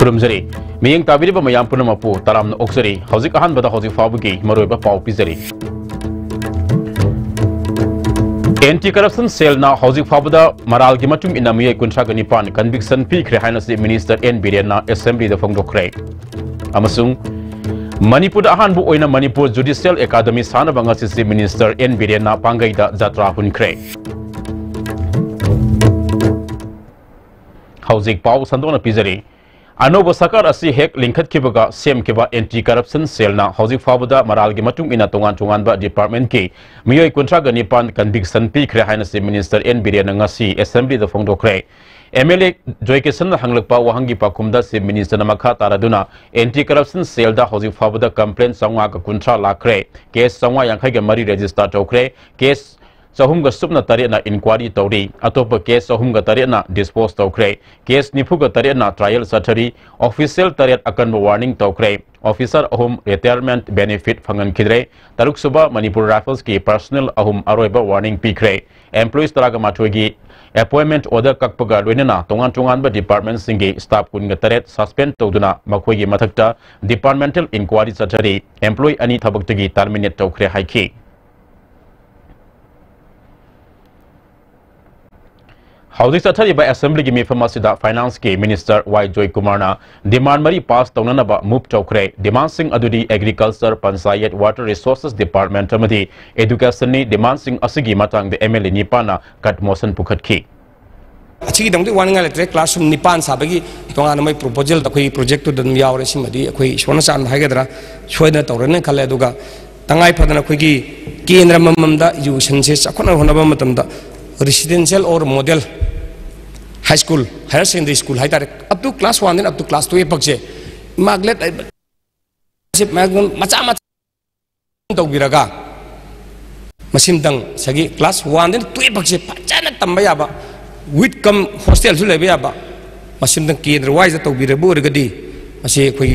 खुरुमजरी मियंग ताबिरिबा मयाम पुनमपु तरामना ओक्सरी हौजिक अहानबदा हौजिक फाबुगी मरोइबा पाउ पिजरी anti corruption cell ना हौजिक फाबदा moral की मटुंग इना मिये कुंट्रा गनिपान कन्विक्शन पीखरे हाइनसी मिनिस्टर एन बिरेन ना असेंबली दा फोंगदोखरे अमसुंग मणिपुर अहानबु ओइना मणिपुर जुडिशियल एकेडमी सानबा ngasi मिनिस्टर एन बिरेन ना पांगैदा जात्रा हुनखरे हौजिक पाउ संदोना पिजरी अनोब सरकार असी हेक लिंखत किबगा सेम किबा एंटी करप्शन सेल ना हौजिक फाबदा मराल की मटुंग इना तोंगान तोंगानबा डिपार्टमेंट की मियोय कुंट्रा गनिपान कन्विक्शन पीखरे हाइनसी minister N Biren ngasi assembly दा फोंगदोखरे एमएलए जॉयकेसन हंगलकपा वहंगी पाकुमदा से मिनिस्टर मखा तारादुना एंटी करप्शन सेल दा हौजिक फाबदा कंप्लेंट संवा का कुंट्रा लाखरे केस संवा यांखै के मरी रजिस्टर तौखरे केस चहुम सुपना तरेना इंक्वायरी तौरी अतोप केस चहुम तरेना डिस्पोज तौखरे केस निफु तरेना ट्रायल सथरी ऑफिशियल तरेट अकन वार्निंग तौखरे ऑफिसर अहुम रिटायरमेंट बेनिफिट फंगनखिद्रे तरुक सुबा मणिपुर राइफल्स की पर्सनल अहुम अरोइबा वार्निंग पीखरे एम्प्लॉइज तरागा माथोगी अपॉइंटमेंट ऑर्डर कक्पगा लोइनना तोंगान तोंगानबा डिपार्टमेंट सिंगे स्टाफ कुनगा तरेट सस्पेंड तौदुना मखोगी मथक्ता डिपार्टमेंटल इंक्वायरी सथरी एम्प्लॉय अनि थबक्तगी टर्मिनेट तौखरे हाइखी हौजिक चथरीबा असेंबली की मिफम असिदा फाइनेंस के मिनिस्टर वाई जॉय कुमारना डिमांड मरी पास तौननबा मूव तौखरे डिमांड सिंह अदुदी agriculture panchayat water resources department अमदी एजुकेशन नि डिमांड सिंह असिगी मतंग एमएलए निपाना कट मोशन पुखतखी अच्छी दंग वार्निंग लेट्रे क्लासरूम निपान साबगी तोंगान मै प्रपोजल तखोई प्रोजेक्ट तो दन यावरे सिमदी अखोई सोना सान हाइगदरा सोयना तौरने खले दुगा तंगाई फदना अखोई केंद्र मममदा एजुकेशन से चखोना होनबा मतमदा रेसिडेंशियल और model high school higher secondary school है up to class 1 up to class 2 पक्षे मागलेट मचा मचा तौबिरगा मसिमदंग सगी क्लास 1 2 पक्षे फजन तंब याबा विथ कम हॉस्टल सु लेबे याबा मसिमदंग केंद्र वाइज तौबिरबो ओरगदी मसे कोई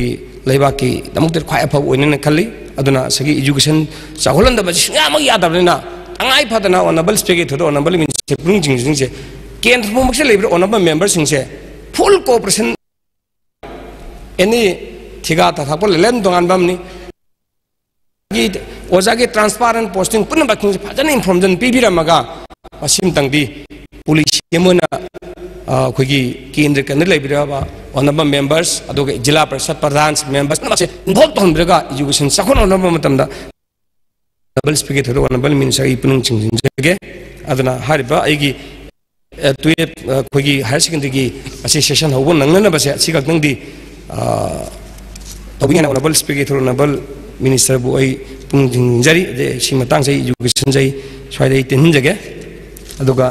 लेबा की दमुक्तर ख्वाय अफब ओइनन खल्ली अदुना सगी एजुकेशन चाहोलन द बसिया मग यादबना अंगाई फदना ऑनरेबल स्पीकर थो ऑनरेबल मिनिस्टर पुंग जिंग से केंद्र मुमक्से लेब्र ऑनरेबल मेंबर सिंसे फुल कोऑपरेशन एनी थिगा थापो लेन दोंगान बमनी की ओजा के ट्रांसपेरेंट पोस्टिंग पुन बकिंग से फजन इन्फॉर्मेशन पीबिरमगा मसिम तंगदी पुलिस यमना खोगी केंद्र के अंदर लेबिरबा ऑनरेबल मेंबर्स अदोगे जिला परिषद प्रधान मेंबर्स नमसे इन्वॉल्व तोंब्रगा एजुकेशन सखोन ऑनरेबल मतमदा डबल स्पीकर थो ऑनरेबल मिनिस्टर इपुनुंग चिंजिंजगे अदना हारिबा आइगी ट्वेल्व खोगी हायर सेकेंडरी की अच्छी सेशन होबो नंगना बसे अच्छी गंदी तबिंग ऑनरेबल स्पीकर थो ऑनरेबल मिनिस्टर बु आई पुंजिंजरी जे सी मतंग से एजुकेशन जई स्वाइदे तिनजगे अदुगा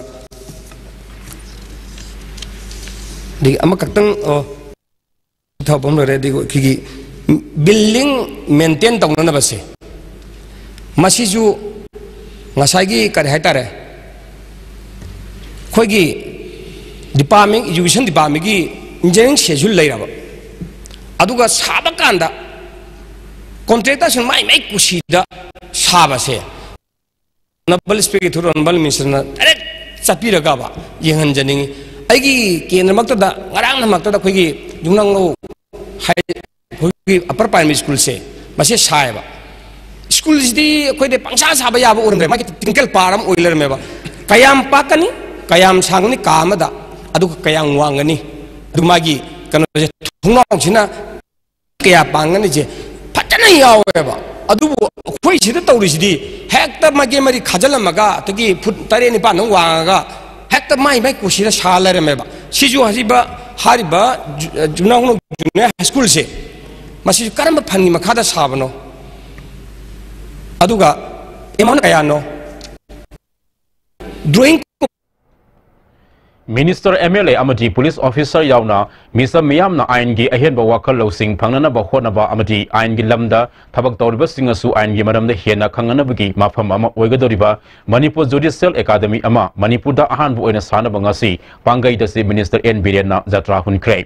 दि अमकतंग थाबम रे दि की बिल्डिंग मेंटेन तौना बसे मसीजु ngसाइगी कर हाइतारे खोगी डिपार्टमेंट एजुकेशन डिपार्टमेंट की इंजीनियरिंग शेड्यूल लेरबा अदुगा साबा कांदा कॉन्ट्रैक्टर सिंह माइ माइ कुशीदा साबासे नबल स्पीकर थुर नबल मिनिस्टर ना अरे चपीरगाबा यहंजनिंग आइगी केंद्र मक्तदा ngरang मक्तदा खोगी जुंगनांगो हाई खोगी अपर प्राइमरी स्कूल से मसे सायबा स्कूल जी कोई दे पंचा साबा याबा ओरंगे माकी टिंकल पारम ओइलर मेबा कयाम पाकनी कयाम सांगनी कामदा अदु कयाम वांगनी अदु मागी कनो जे थुंगाव छिना कया पांगनी जे फटना यावेबा अदु खोई सिदा तौरिसिदी हेक्टर मागे मरी खजलमगा तगी फुट तरे निपा नं वांगा हेक्टर माइ माइ कुसिदा सालरे मेबा सिजु हसिबा हारिबा जुनांगनो जुनियर हाई स्कूल से मसी करम फन्नी मखादा साबनो अदुगा एमान कयानो ड्राइंग मिनिस्टर एमएलए अमदी पुलिस ऑफिसर यावना मिसम मियामना आइन की अहेनबा वाखल लौसिंग फंगनबा होनबा अमदी आइन की लमदा थबक तौरिबसिंगसु आइन की मरमदा हेना खंगनबगी माफम अमा ओइगदोरिबा मणिपुर जुडिशियल एकेडमी अमा मणिपुरदा अहानबु ओइना सानबा ngasi पांगैदसि मिनिस्टर एन बिरेनना जात्रा हुनख्रे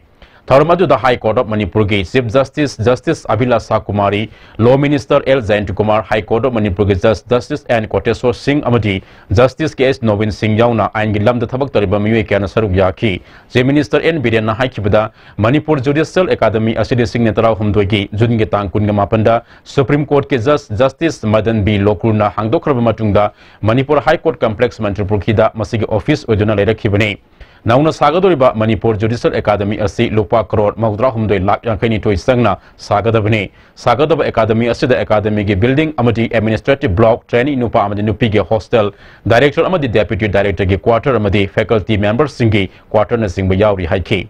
Tharmadu the High Court of Manipur ki Chief Justice Abhilasha Kumari, Law Minister L. Jayanti Kumar, High Court of Manipur ki Justice N. Koteswar Singh amadi Justice K.S. Novin Singh yauna ain gi lamda thabak tariba miyoi kayana saruk yaki. Chief Minister N. Biren na haikibada Manipur Judicial Academy asidi Singh netara humdoi gi Jun gi tang kun mapanda Supreme Court ke Justice Madan B. Lokur na hangdokraba matungda Manipur High Court Complex Manipur ki da masigi office oduna lerakibane. Nauna sagadoriba Manipur Judicial Academy asi lupa crore maudra humdoi lak yankani toi sangna sagadabane sagadaba academy asida academy gi building amadi administrative block training nupa amadi nupi gi hostel director amadi deputy director gi quarter amadi faculty members singi quarter na singba yauri haiki.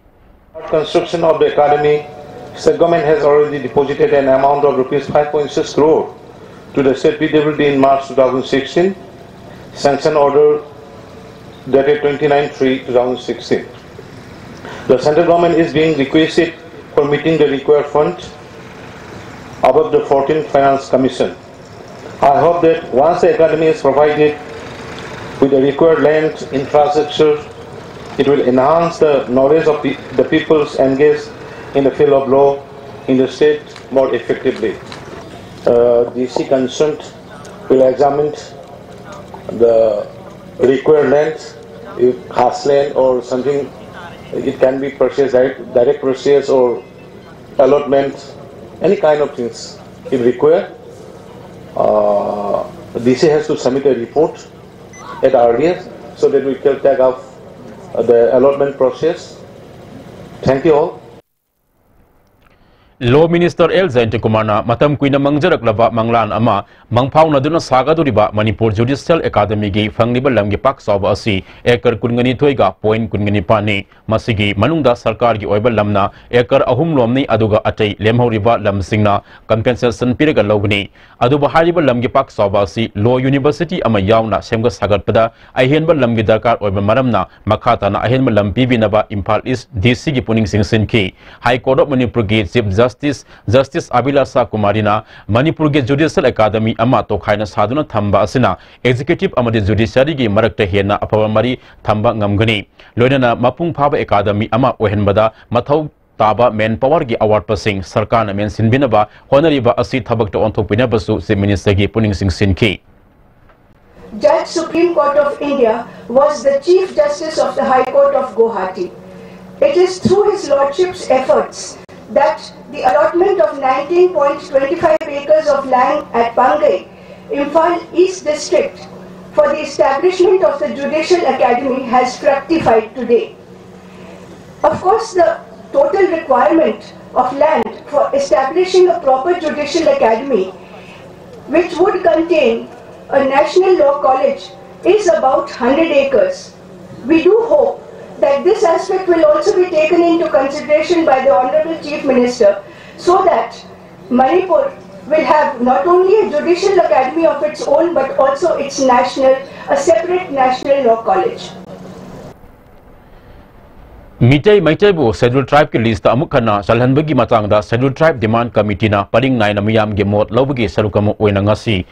Construction of the academy, the government has already deposited an amount of rupees 5.6 crore to the state PWD in March 2016. Sanction order dated 29/3/2016. The central government is being requested for meeting the required fund above the 14th Finance Commission. I hope that once the academy is provided with the required land infrastructure, it will enhance the knowledge of the peoples engaged in the field of law in the state more effectively. DC concerned will examine the required land, if has land or something, it can be purchased, direct purchase or allotment, any kind of things. If required, DC has to submit a report at earliest so that we can take off the allotment process. Thank you all. Law Minister L. Jayanti Kumar na matam kuina mangjaraklaba manglan ama mangphau naduna sagaduriba Manipur Judicial Academy gi fangliba lamgi pak sawba asi ekar kungani thoiga point kungani pani masigi manungda sarkar gi oiba lamna ekar ahum lomni aduga atai lemhoriba lamsingna compensation piraga logni aduba hariba lamgi pak sawba asi Law University ama yauna semga sagatpada ahenba lamgi darkar oiba maramna makhata na ahenba lampi binaba Imphal East DC gi puning singsin ki High Court of Manipur gi Chief Justice Abhilasha Kumarina Manipur ge Judicial Academy ama to khaina saduna thamba asina executive amadi judiciary gi marakta hena apaba mari thamba ngamgani loinana mapung phaba academy ama ohenbada mathau taba manpower gi award pasing sarkar na men sinbinaba honariba asi thabak to onthopina basu se minister gi puning sing sinki. Judge Supreme Court of India was the Chief Justice of the High Court of Guwahati. It is through his lordship's efforts that the allotment of 19.25 acres of land at Pangai, Imphal East District, for the establishment of the Judicial Academy has fructified today. Of course, the total requirement of land for establishing a proper Judicial Academy, which would contain a National Law College, is about 100 acres. We do hope that this aspect will also be taken into consideration by the Honorable Chief Minister so that Manipur will have not only a Judicial Academy of its own but also a separate National Law College. Maitai bu Scheduled Tribe ki list amukana salhanbagi matangda Scheduled Tribe Demand Committee na paring nai na miyam gi mot lawbagi sarukamu oina ngasi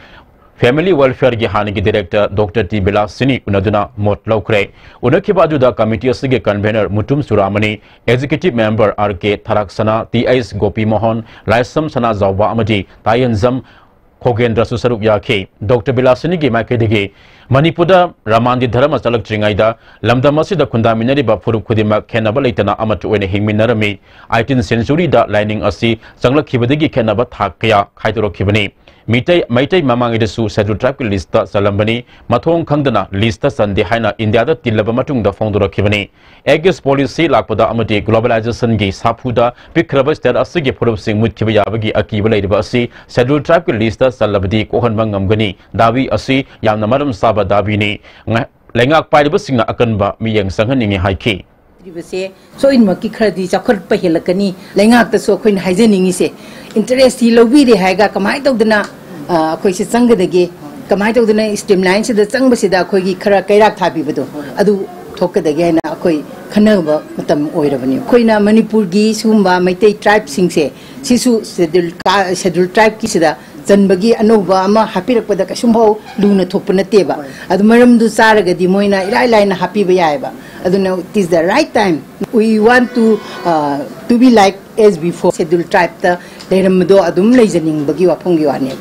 Family Welfare gi hanigi Director Dr. T. Bilasini unaduna mot lawkre unakiba aduda committee asige convener Mutum Suramani Executive Member R.K. Tharaksana T.S. Gopi Mohan Laisam Sana Zawba amadi Tayanzam Khogendra Susaruk Yake Dr. Bilasini gi makedigi Manipurda Ramandi Dharma Chalak Tringaida Lamdamasida Kundaminariba Furuk Kudima Kenaba Laitana Amatu in Hingminarami 18th century da lining asi Sangla Kibadigi Kenaba Thakaya Kaitoro Kibani Maitai Mamangidasu Scheduled Tribe lista Salambani Mathong Kangdana lista Sandi Haina India da Tilaba Matung da Fondura Kibani Aegis policy lakpada amati globalization gi Sapuda Pikraba Star Asigi Purup Singh Mutkibayabagi Akiba Laidabasi Scheduled Tribe lista Salabadi Kohanbangamgani Davi Asi Yamnamaram Saba Davini Lengak Paidabasing Akanba Miyang Sanganing Haiki. So in Maki Kradi Chakot Pahilakani, Lengak the Soquin Hyzening is interest he lovi the Haga Kamaito Dana Koshi Sanga the Gay, Kamaito Dana streamlines the Sangbasida Kogi Karakairak Tabido, Adu Toka the Gana Koi Kanaba Matam Oiravani. Koina Manipur Gi Sumba Maite tribe singse, Sisu Scheduled Tribe Kisida, चनबगी अनोबा अमा हापिरकपदा कसुमभौ लुना थोप नतेबा अदु मरमदु चारगदि मोइना इराइ लाइना हापिबा यायबा अदुना it is the right time we want to be like as before schedule tribe ता लेरमदो अदुम लेजनिंगबगी वाफंगी वाने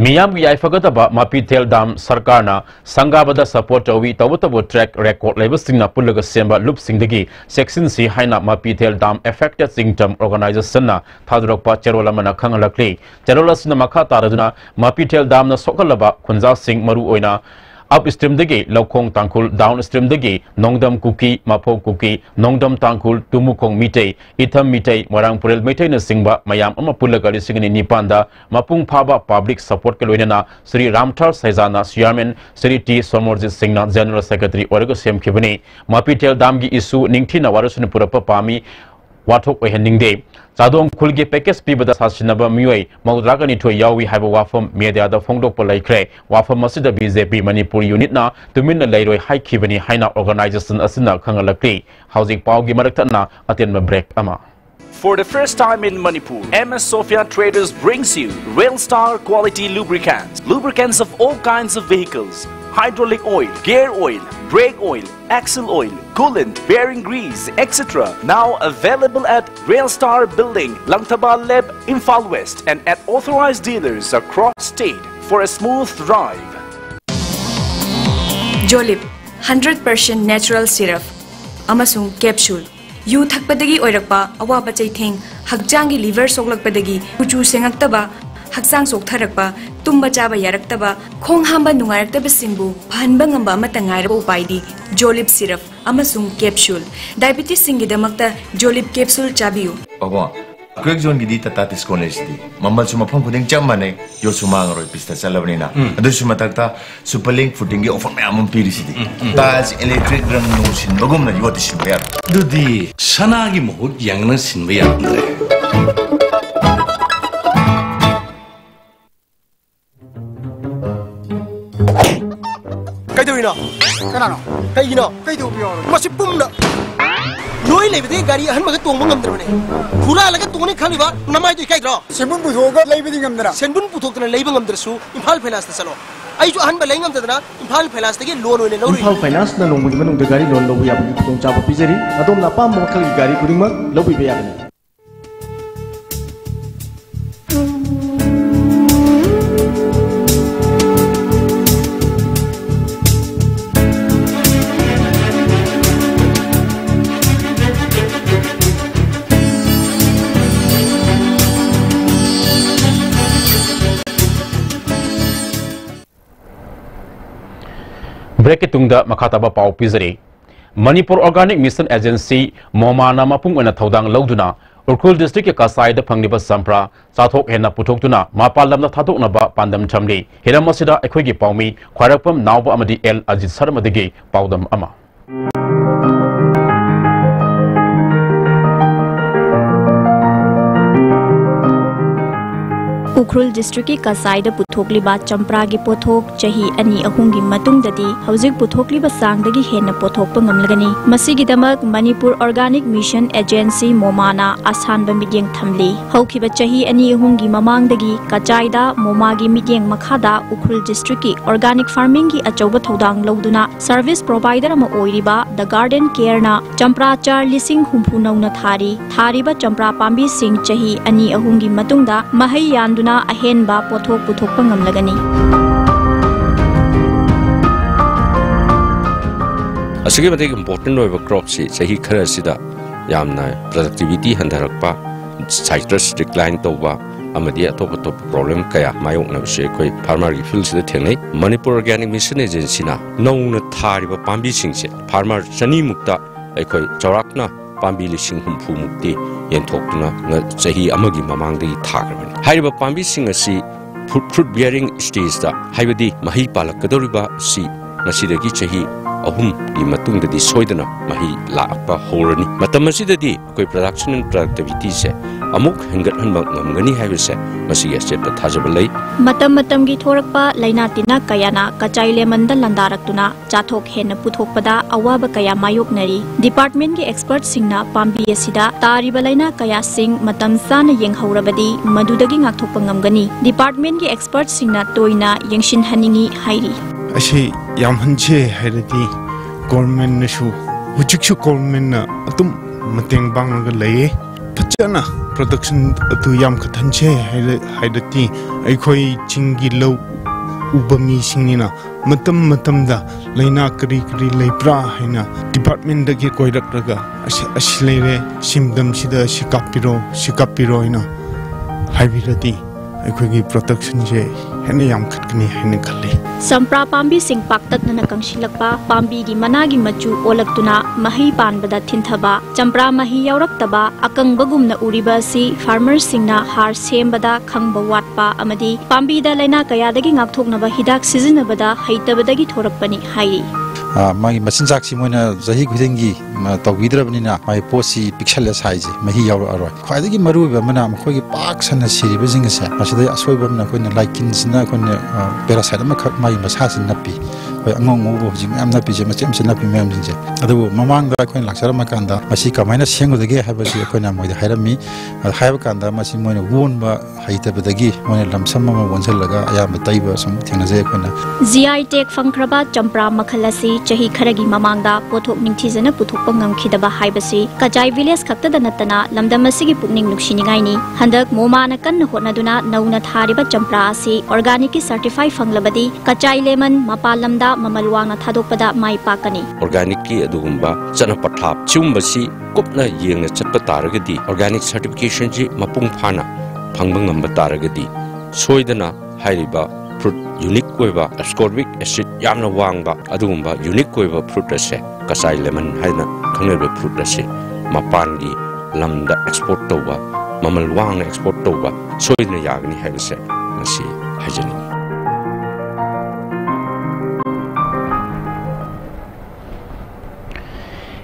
मियाम याइफगतबा मापीथेल दाम सरकारना संगाबदा सपोर्ट तवी तबतबो ट्रैक रेकॉर्ड लेबसिंगना पुलग सेंबा लुपसिंगदगी सेक्शन सी हाइना मापीथेल दाम अफेक्टेड सिंगटम ऑर्गेनाइजेशन ना थादरकपा चेरोलमना खंगलकली चेरोलसना मखा तारदुना मापीथेल दाम न सोकलबा खुंजा सिंग मरु ओइना up stream dagi lokong tangkul down stream dagi nongdam kuki mapo kuki nongdam tangkul tumukong mitei itham mitei marang purel mitei na singba mayam ama pulaga lisingni nipanda mapung phaba public support ke loinana Sri Ramthar Saizana Chairman Sri T Somorjit Singh na General Secretary orga sem khibani mapitel dam gi issue ningthina warasun purapa pami wathok oheningde Sadong Kulgi Pekes Pibada Sasinaba Mui, Maudragani to Yawi have a wafam media the Fongdok Polakre, Wafam Masida BZP Manipuri unit na to min the Layroi High Kivani Haina organization Asina Kangalakri, housing Paugi Maratana, Atin break Ama. For the first time in Manipur, MS Sophia Traders brings you Railstar quality lubricants. Lubricants of all kinds of vehicles. Hydraulic oil, gear oil, brake oil, axle oil, coolant, bearing grease, etc. Now available at Railstar Building, Langtabal Leb, Imphal West and at authorized dealers across state for a smooth drive. Jolip 100% natural syrup amasung capsule yu thakpadagi oirakpa awaba chaitheng hakjangi liver soglakpadagi kuchu sengaktaba haksang soktharakpa tumba chaba yaraktaba khong hamba nungaraktaba singbu phanba ngamba matangaira upaidi Jolip syrup amasung capsule diabetes singi damakta Jolip capsule chabiu baba quick zone gi dita tatis college di mambal suma phang khuding chamane yo sumang roi pista chalabnina adu suma takta superlink footing gi offer me amum pirisi di tas electric rang no sin bagum na yoti sin ber dudi sana gi mohut yang na sin be yandre kai do ina kana no kai ina kai do biyo masi pum na Noi lebih gari ahan maga tong mangam terane. Kura laga tong ni khali ba namai tu ikai dro. Senbun puthok lebih ngam dera. Senbun puthok terane lebih ngam tersu. Imphal finance ta salo. Ai jo ahan ba lebih ngam terana. Imphal finance ta ke loan oine lori. Imphal finance na nong mujman ung gari loan lobu ya tong chapa pijeri. Adom na pam mokal gari kuring ma lobu be ya gani. Break tungda makataba pau pizari Manipur Organic Mission Agency Momana mapung ana thodang lauduna Urkhul district ke Kasai da phangniba sampra chathok hena puthokduna mapalamna thatokna ba pandam thamli hiramasida ekhoi gi paumi khwarakpam nawba amadi L Ajit Sharma degi paudam ama Ukhrul district की कसाई पुथोक्लिबा चंप्रा की पोथोक चही अनि अहुंगी मतुंगददी हौजिक पुथोक्लिबा सांगदगी हेन पोथोकप ngamlagani masigidamak Manipur Organic Mission Agency Momana asanba midyeng thamli haukiba chahi ani ahungi mamangdagi kachaida momagi midyeng makhada ukhul district ki organic farming ki achauba thodang lauduna service provider ama oiriba the garden care na champra char lising humphunau na thariba champra pambi sing chahi ani ahungi matungda mahai yanduna ahenba pothok puthokpa ngamlagani asige mate important over crop si chahi khara sida yamna productivity handarakpa citrus decline toba amadi atop problem kaya mayong na se koi farmer gi field sida thengai Manipur Organic Mission Agency na nongna thariba pambi singse farmer chani mukta aikoi chawrakna pambi lising humpu mukti yenthokna chahi amagi mamangdagi thagrabani haiba pambi sing asi fruit bearing stage da haibadi mahi palakadoriba si masidagi chahi ahum gi matungdadi soidana mahi laakpa horani matam asidadi koi production and productivity se amuk hengathanba ngamgani haibase masiga state thajaba lei matam gi thorakpa laina tina kayana kachai lemanda landarakuna chathok hena puthokpada awaba kaya mayoknari department gi expert singna pambi asida tariba laina kaya sing matam sana yenghaurabadi madudagi ngakthokpa ngamgani department gi expert singna toina yengshin haningi hairi ashi yam hanche hairati government nashu hujiksu government na atum mateng bangga lei phachana production atu yam khathanche hairati aikhoi chingi low ubami singnina matam da laina kari leipra haina department da ge koirakraga aslere simdam sida sikapiro ina haibirati aikhoi protection je hene yam khatkani hene khalle sampra pambi sing paktat na kangsilakpa pambi gi managi machu olaktuna mahi panbada thinthaba champra mahi yauraktaba akangbagumna uriba si farmers singna har sembada khangba watpa amadi pambi da laina kayadagi ngakthoknaba hidak sizinabada haitabadagi thorakpani hairi magi machinjak si moina jahi khudingi tawbidrabnina mai posi pixel size mahi yaur aroi khwaidagi maruba mana khoi gi pak sana siriba jingse masidai asoibamna khoina laikin sina khoina parasite ma khak mai masa sin napi khoi angong ngo jing am napi je machem sin napi mem jinje adu mamang da khoina laksara ma kanda masi kamaina sengudagi habasi khoina moi da hairami haiba kanda masi moina wonba haitabadagi moina lamsam ma wonjalaga aya mataiba sum thengnaje khoina GI Tech fangkraba champra makhalasi chahi kharagi mamangda pothok ningthijana puthokpa ngamkhidaba haibasi kajai village khaktada natana lamdamasigi pukning nuksiningai ni handak momana kanna hotnaduna nauna thariba champra asi organic certify fanglabadi kachai lemon mapalamda mamalwangna thadokpada mai pakani organic ki adugumba chana pathap chumbasi kopna yengna chatpa taragadi organic certification ji mapung phana phangba ngamba taragadi soidana hairiba fruit unique koiba ascorbic acid yamna wangba adugumba unique koiba fruit ase kasai lemon haina khangneba fruit ase mapangi lamda export toba mamal wangna export toba soidna yagni haibase masi hajani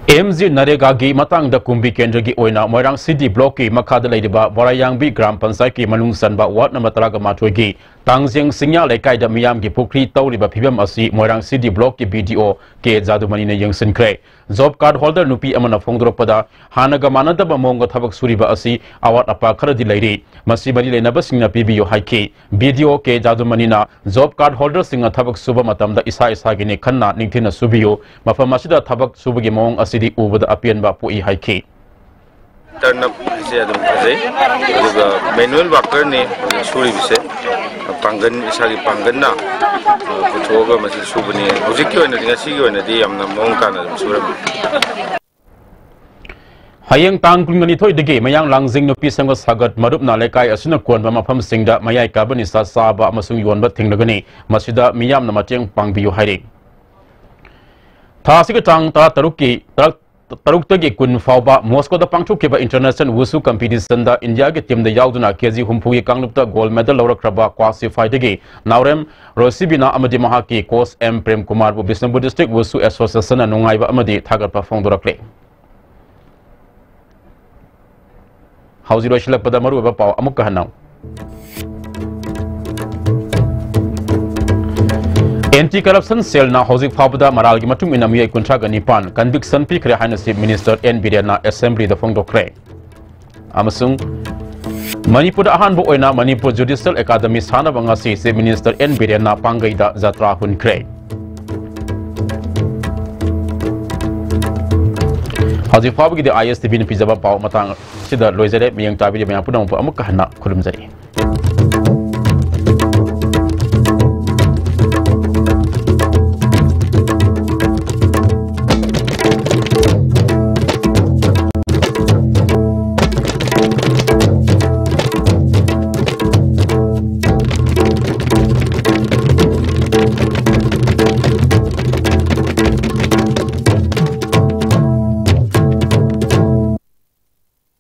MZ Narega gi matang da kumbi kendra gi oina Moirang City block ki makhada leidiba Borayangbi Gram Panchayat ki manung sanba ward number 3 gi Tangjeng Singya Lekai da Miyam ki Pukri Tawriba Phibam asi Moirang City block ki BDO ke Jadumani ne yengsin kre job card holder nupi amana phongdropada hanaga manadaba monga thabak suriba asi awat apa kharadi leiri masi bari lenaba singna PBO haiki BDO ke Jadumani na job card holder singa thabak suba matamda isa gi ne khanna ningthina subiyo mafam asida thabak subagi mong asi di ubada apian ba pui haiki turn up se adum khajai aduga manual worker ne suri bise pangan isagi pangan na puthoga masi subani hojik ki oina dinga sigi oina di amna mong kana suram Hayang tang kulngani thoi dege mayang langjing no pi sangwa sagat marup na lekai asuna konba mafam singda mayai kabani sa saba amasung yonba thinglagani masida miyam na mateng pangbiyu hairi Thasiga tang ta taruki taruk kun fauba Moscow da pangchu keba international wusu competition da India ge team da yauduna kg humpu ge kanglupta gold medal lawrakraba qualified ge naurem rosibina amadi mahaki coach M Prem Kumar bu Bishnupur district wusu association anungaiba amadi thagarpa phongdorakle hauzi roshilak pada maru ba paw amuk kahanaw Anti-corruption cell na housing fabda maral gi matung ina miyai kuntra ga nipan conviction pi kre haina chief minister N Birena assembly da phongdo kre amasung Manipur ahan bo oina Manipur judicial academy sana banga si chief minister N Birena pangai da jatra hun kre housing fabgi de ISTV ni pijaba paw matang sida loizare miyang tabi de mayang punang amuk kahna khulum jari